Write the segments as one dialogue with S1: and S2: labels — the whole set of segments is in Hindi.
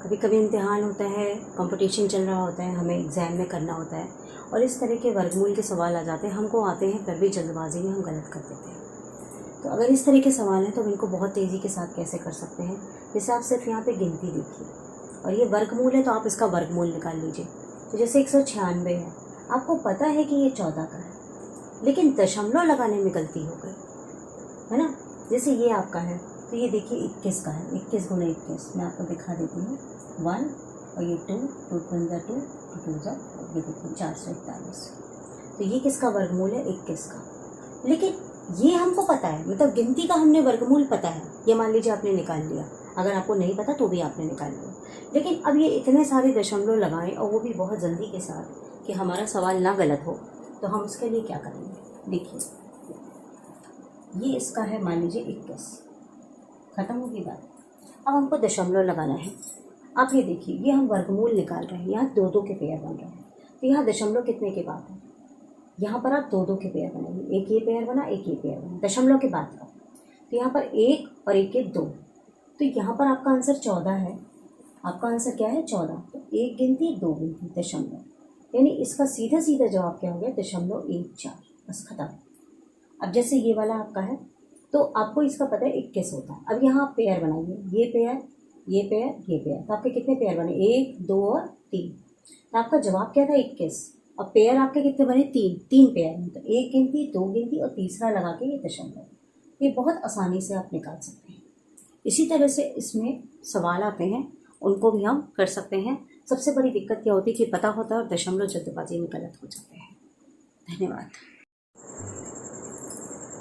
S1: कभी कभी इम्तिहान होता है, कंपटीशन चल रहा होता है, हमें एग्ज़ाम में करना होता है और इस तरह के वर्गमूल के सवाल आ जाते हैं, हमको आते हैं फिर भी जल्दबाजी में हम गलत कर देते हैं। तो अगर इस तरह के सवाल हैं तो हम इनको बहुत तेज़ी के साथ कैसे कर सकते हैं। जैसे आप सिर्फ यहाँ पे गिनती देखिए और ये वर्गमूल है तो आप इसका वर्गमूल निकाल लीजिए। तो जैसे 196 है, आपको पता है कि ये 14 का है लेकिन दशमलव लगाने में गलती हो गई है ना। जैसे ये आपका है तो ये देखिए 21 का है, 21 गुना 21 मैं आपको दिखा देती हूँ। 1 और ये 2, 2 × 2, 2 × ये देखिए 441। तो ये किसका वर्गमूल है? 21 का। लेकिन ये हमको पता है, मतलब गिनती का हमने वर्गमूल पता है। ये मान लीजिए आपने निकाल लिया, अगर आपको नहीं पता तो भी आपने निकाल लिया। लेकिन अब ये इतने सारे दशमलव लगाएं और वो भी बहुत जल्दी के साथ कि हमारा सवाल ना गलत हो, तो हम उसके लिए क्या करेंगे। देखिए ये इसका है, मान लीजिए 21, ख़त्म होगी बात। अब हमको दशमलव लगाना है। आप ये देखिए, ये हम वर्गमूल निकाल रहे हैं, यहाँ 2-2 के पेयर बन रहे हैं। तो यहाँ दशमलव कितने के बाद है? यहाँ पर आप 2-2 के पेयर बनाइए, एक ये पेयर बना, एक ये पेयर बना, दशमलव के बाद का। तो यहाँ पर 1 और 1 के 2, तो यहाँ पर आपका आंसर 14 है। आपका आंसर क्या है? 14। तो 1 गिनती 2 गिनती दशमलव, यानी इसका सीधा सीधा जवाब क्या हो गया? 0.14। बस खत्म। अब जैसे ये वाला आपका है तो आपको इसका पता है 21 होता है। अब यहाँ आप पेयर बनाइए, ये पेयर, ये पेयर, ये पेयर। तो आपके कितने पेयर बने? 1, 2 और 3। तो आपका जवाब क्या था? 21। और पेयर आपके कितने बने? 3 पेयर हैं। तो 1 गिनती, 2 गिनती और तीसरा लगा के ये दशमलव। ये बहुत आसानी से आप निकाल सकते हैं। इसी तरह से इसमें सवाल आते हैं, उनको भी हम कर सकते हैं। सबसे बड़ी दिक्कत क्या होती है कि पता होता है और दशमलव जल्दबाजी में गलत हो जाते हैं। धन्यवाद।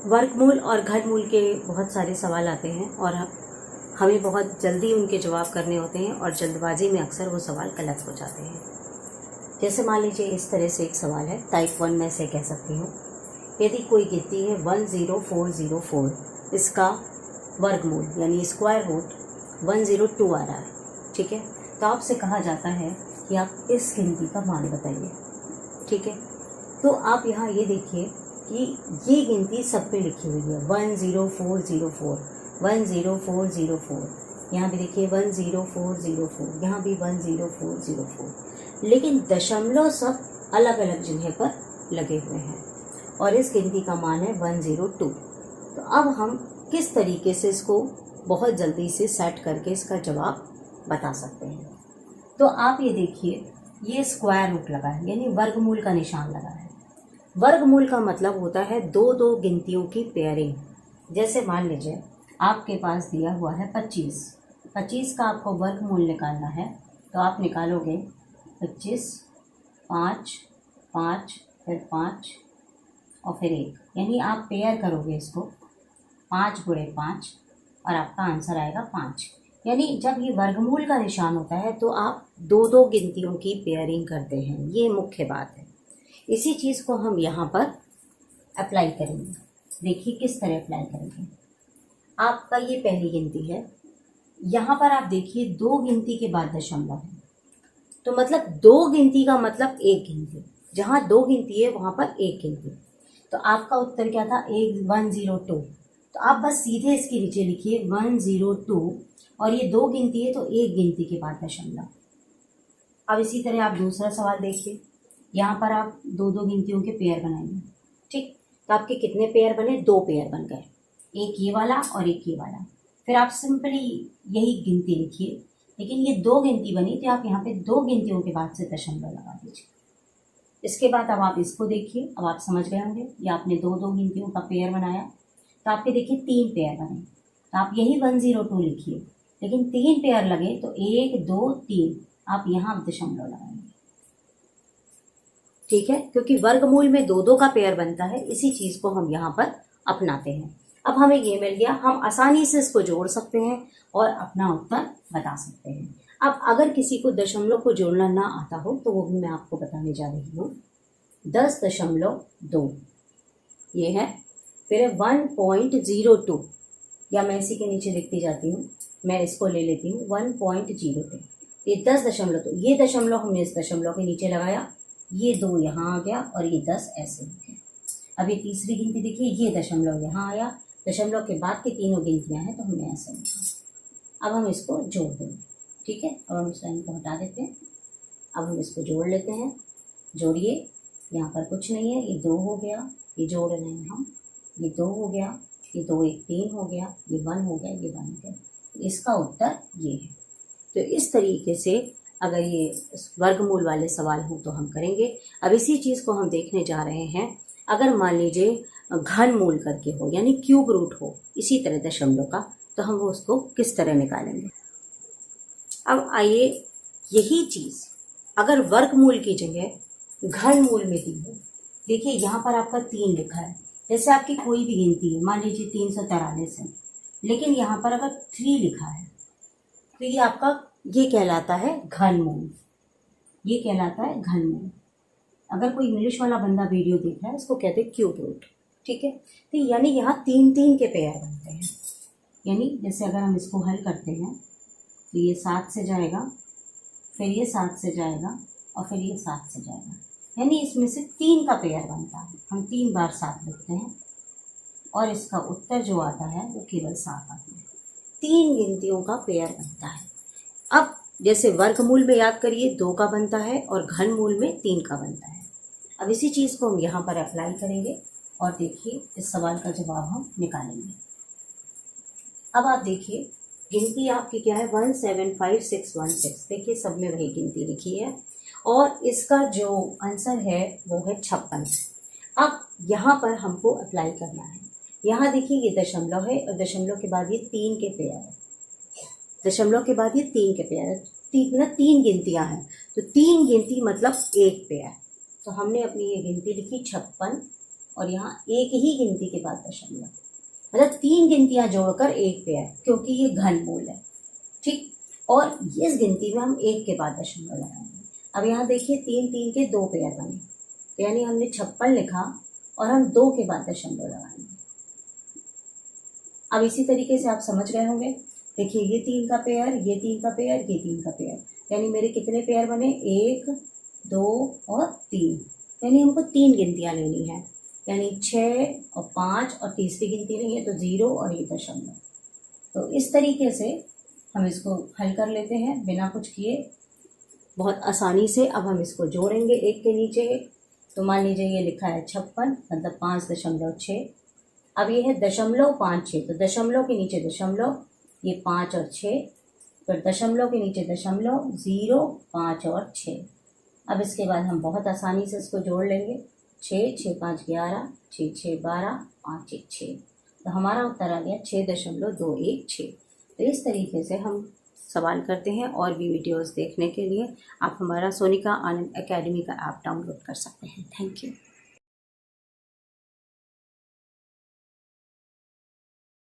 S1: वर्गमूल और घनमूल के बहुत सारे सवाल आते हैं और हमें बहुत जल्दी उनके जवाब करने होते हैं और जल्दबाजी में अक्सर वो सवाल गलत हो जाते हैं। जैसे मान लीजिए इस तरह से एक सवाल है, टाइप 1 में से कह सकती हूँ। यदि कोई गिनती है 10404, इसका वर्गमूल यानी स्क्वायर रूट 102 आ रहा है, ठीक है। तो आपसे कहा जाता है कि आप इस गिनती का मान बताइए, ठीक है। तो आप यहाँ ये देखिए कि ये गिनती सब पे लिखी हुई है 10404, 10404। यहाँ भी देखिए 10404, यहाँ भी 10404, लेकिन दशमलव सब अलग अलग जगह पर लगे हुए हैं और इस गिनती का मान है 102। तो अब हम किस तरीके से इसको बहुत जल्दी से सेट करके इसका जवाब बता सकते हैं। तो आप ये देखिए, ये स्क्वायर रूट लगा है यानी वर्गमूल का निशान लगा है। वर्गमूल का मतलब होता है 2-2 गिनतियों की पेयरिंग। जैसे मान लीजिए आपके पास दिया हुआ है 25 का आपको वर्गमूल निकालना है। तो आप निकालोगे 25, 5, 5, फिर 5 और फिर 1, यानी आप पेयर करोगे इसको 5 × 5 और आपका आंसर आएगा 5। यानी जब ये वर्गमूल का निशान होता है तो आप 2-2 गिनतियों की पेयरिंग करते हैं, ये मुख्य बात है। इसी चीज़ को हम यहाँ पर अप्लाई करेंगे। देखिए किस तरह अप्लाई करेंगे। आपका ये पहली गिनती है, यहाँ पर आप देखिए 2 गिनती के बाद दशमलव है, तो मतलब 2 गिनती का मतलब 1 गिनती। जहाँ 2 गिनती है वहाँ पर 1 गिनती। तो आपका उत्तर क्या था? 102। तो आप बस सीधे इसके नीचे लिखिए 102 और ये 2 गिनती है तो 1 गिनती के बाद दशमलव। अब इसी तरह आप दूसरा सवाल देखिए, यहाँ पर आप 2-2 गिनतियों के पेयर बनाएंगे, ठीक। तो आपके कितने पेयर बने? 2 पेयर बन गए, एक ये वाला और एक ये वाला। फिर आप सिंपली यही गिनती लिखिए, लेकिन ये 2 गिनती बनी तो आप यहाँ पे 2 गिनतियों के बाद से दशमलव लगा दीजिए। इसके बाद अब आप इसको देखिए, अब आप समझ गए होंगे, ये आपने 2-2 गिनतियों का पेयर बनाया तो आपके देखिए 3 पेयर बने। तो आप यही 102 लिखिए, लेकिन 3 पेयर लगे तो 1, 2, 3 आप यहाँ दशमलव लगाएंगे, ठीक है। क्योंकि वर्गमूल में 2-2 का पेयर बनता है, इसी चीज़ को हम यहाँ पर अपनाते हैं। अब हमें ये मिल गया, हम आसानी से इसको जोड़ सकते हैं और अपना उत्तर बता सकते हैं। अब अगर किसी को दशमलव को जोड़ना ना आता हो तो वो भी मैं आपको बताने जा रही हूँ। 10.2 ये है, फिर 1.02, या मैं इसी के नीचे लिखती जाती हूँ, मैं इसको ले लेती हूँ 1.02। ये 10.2, ये दशमलव हमने इस दशमलव के नीचे लगाया, ये 2 यहाँ आ गया और ये 10 ऐसे हो गया। अब ये तीसरी गिनती देखिए, ये दशमलव यहाँ आया, दशमलव के बाद की तीनों गिनतियाँ हैं तो हमने ऐसे लिखा। अब हम इसको जोड़ देंगे, ठीक है, अब हम इस लाइन को हटा देते हैं। अब हम इसको जोड़ लेते हैं। जोड़िए, यहाँ पर कुछ नहीं है, ये 2 हो गया, ये जोड़ रहे हैं हम, ये 2 हो गया, ये 2 1 3 हो गया, ये 1 हो गया, ये 1 हो गया। इसका उत्तर ये है। तो इस तरीके से अगर ये वर्गमूल वाले सवाल हों तो हम करेंगे। अब इसी चीज़ को हम देखने जा रहे हैं, अगर मान लीजिए घनमूल करके हो, यानी क्यूब रूट हो, इसी तरह दशमलव का, तो हम वो उसको किस तरह निकालेंगे। अब आइए, यही चीज़ अगर वर्गमूल की जगह घनमूल में दी हो, देखिए यहाँ पर आपका 3 लिखा है, जैसे आपकी कोई भी गिनती है, मान लीजिए 343 है, लेकिन यहाँ पर अगर 3 लिखा है तो ये आपका ये कहलाता है घनमूल, ये कहलाता है घनमूल। अगर कोई इंग्लिश वाला बंदा वीडियो देख रहा है, इसको कहते हैं क्यूब रूट, ठीक है। तो यानी यहाँ 3 के पेयर बनते हैं, यानी जैसे अगर हम इसको हल करते हैं तो ये 7 से जाएगा, फिर ये 7 से जाएगा, और फिर ये 7 से जाएगा, यानी इसमें से 3 का पेयर बनता है। हम 3 बार 7 लिखते हैं और इसका उत्तर जो आता है वो केवल 7 आता है। 3 गिनतियों का पेयर बनता है। अब जैसे वर्गमूल में याद करिए 2 का बनता है और घनमूल में 3 का बनता है। अब इसी चीज़ को हम यहाँ पर अप्लाई करेंगे और देखिए इस सवाल का जवाब हम निकालेंगे। अब आप देखिए गिनती आपकी क्या है, 175616। देखिए सब में वही गिनती लिखी है और इसका जो आंसर है वो है 56। अब यहाँ पर हमको अप्लाई करना है। यहाँ देखिए ये दशमलव है और दशमलव के बाद ये 3 के पेयर है, दशमलव के बाद ये 3 के पेयर है, 3 गिनतियाँ हैं, तो 3 गिनती मतलब 1 पेयर। तो हमने अपनी ये गिनती लिखी 56 और यहाँ एक ही गिनती के बाद दशमलव, मतलब 3 गिनतियाँ जोड़कर 1 पेयर, क्योंकि ये घनमूल है, ठीक। और इस गिनती में हम 1 के बाद दशमलव लगाएंगे। अब यहाँ देखिए 3 के 2 पेयर बने, तो यानी हमने 56 लिखा और हम 2 के बाद दशमलव लगाएंगे। अब इसी तरीके से आप समझ गए होंगे। देखिए ये 3 का पेयर, ये 3 का पेयर, ये 3 का पेयर, यानी मेरे कितने पेयर बने, 1 2 और 3, यानी हमको 3 गिनतियाँ लेनी है, यानी 6 और 5 और तीसरी गिनती नहीं है तो 0 और ये दशमलव। तो इस तरीके से हम इसको हल कर लेते हैं बिना कुछ किए, बहुत आसानी से। अब हम इसको जोड़ेंगे एक के नीचे एक। तो मान लीजिए ये लिखा है 56 मतलब 5.6। अब ये है 0.56, तो दशमलव के नीचे दशमलव, ये 5 और 6, फिर दशमलव के नीचे दशमलव, 0 5 और 6। अब इसके बाद हम बहुत आसानी से इसको जोड़ लेंगे, 6 6 5 11, 6 6 12, 5 1 6, तो हमारा उत्तर आ गया 6.216। तो इस तरीके से हम सवाल करते हैं। और भी वीडियोस देखने के लिए आप हमारा सोनिका आनंद एकेडमी का ऐप डाउनलोड कर सकते हैं। Thank you.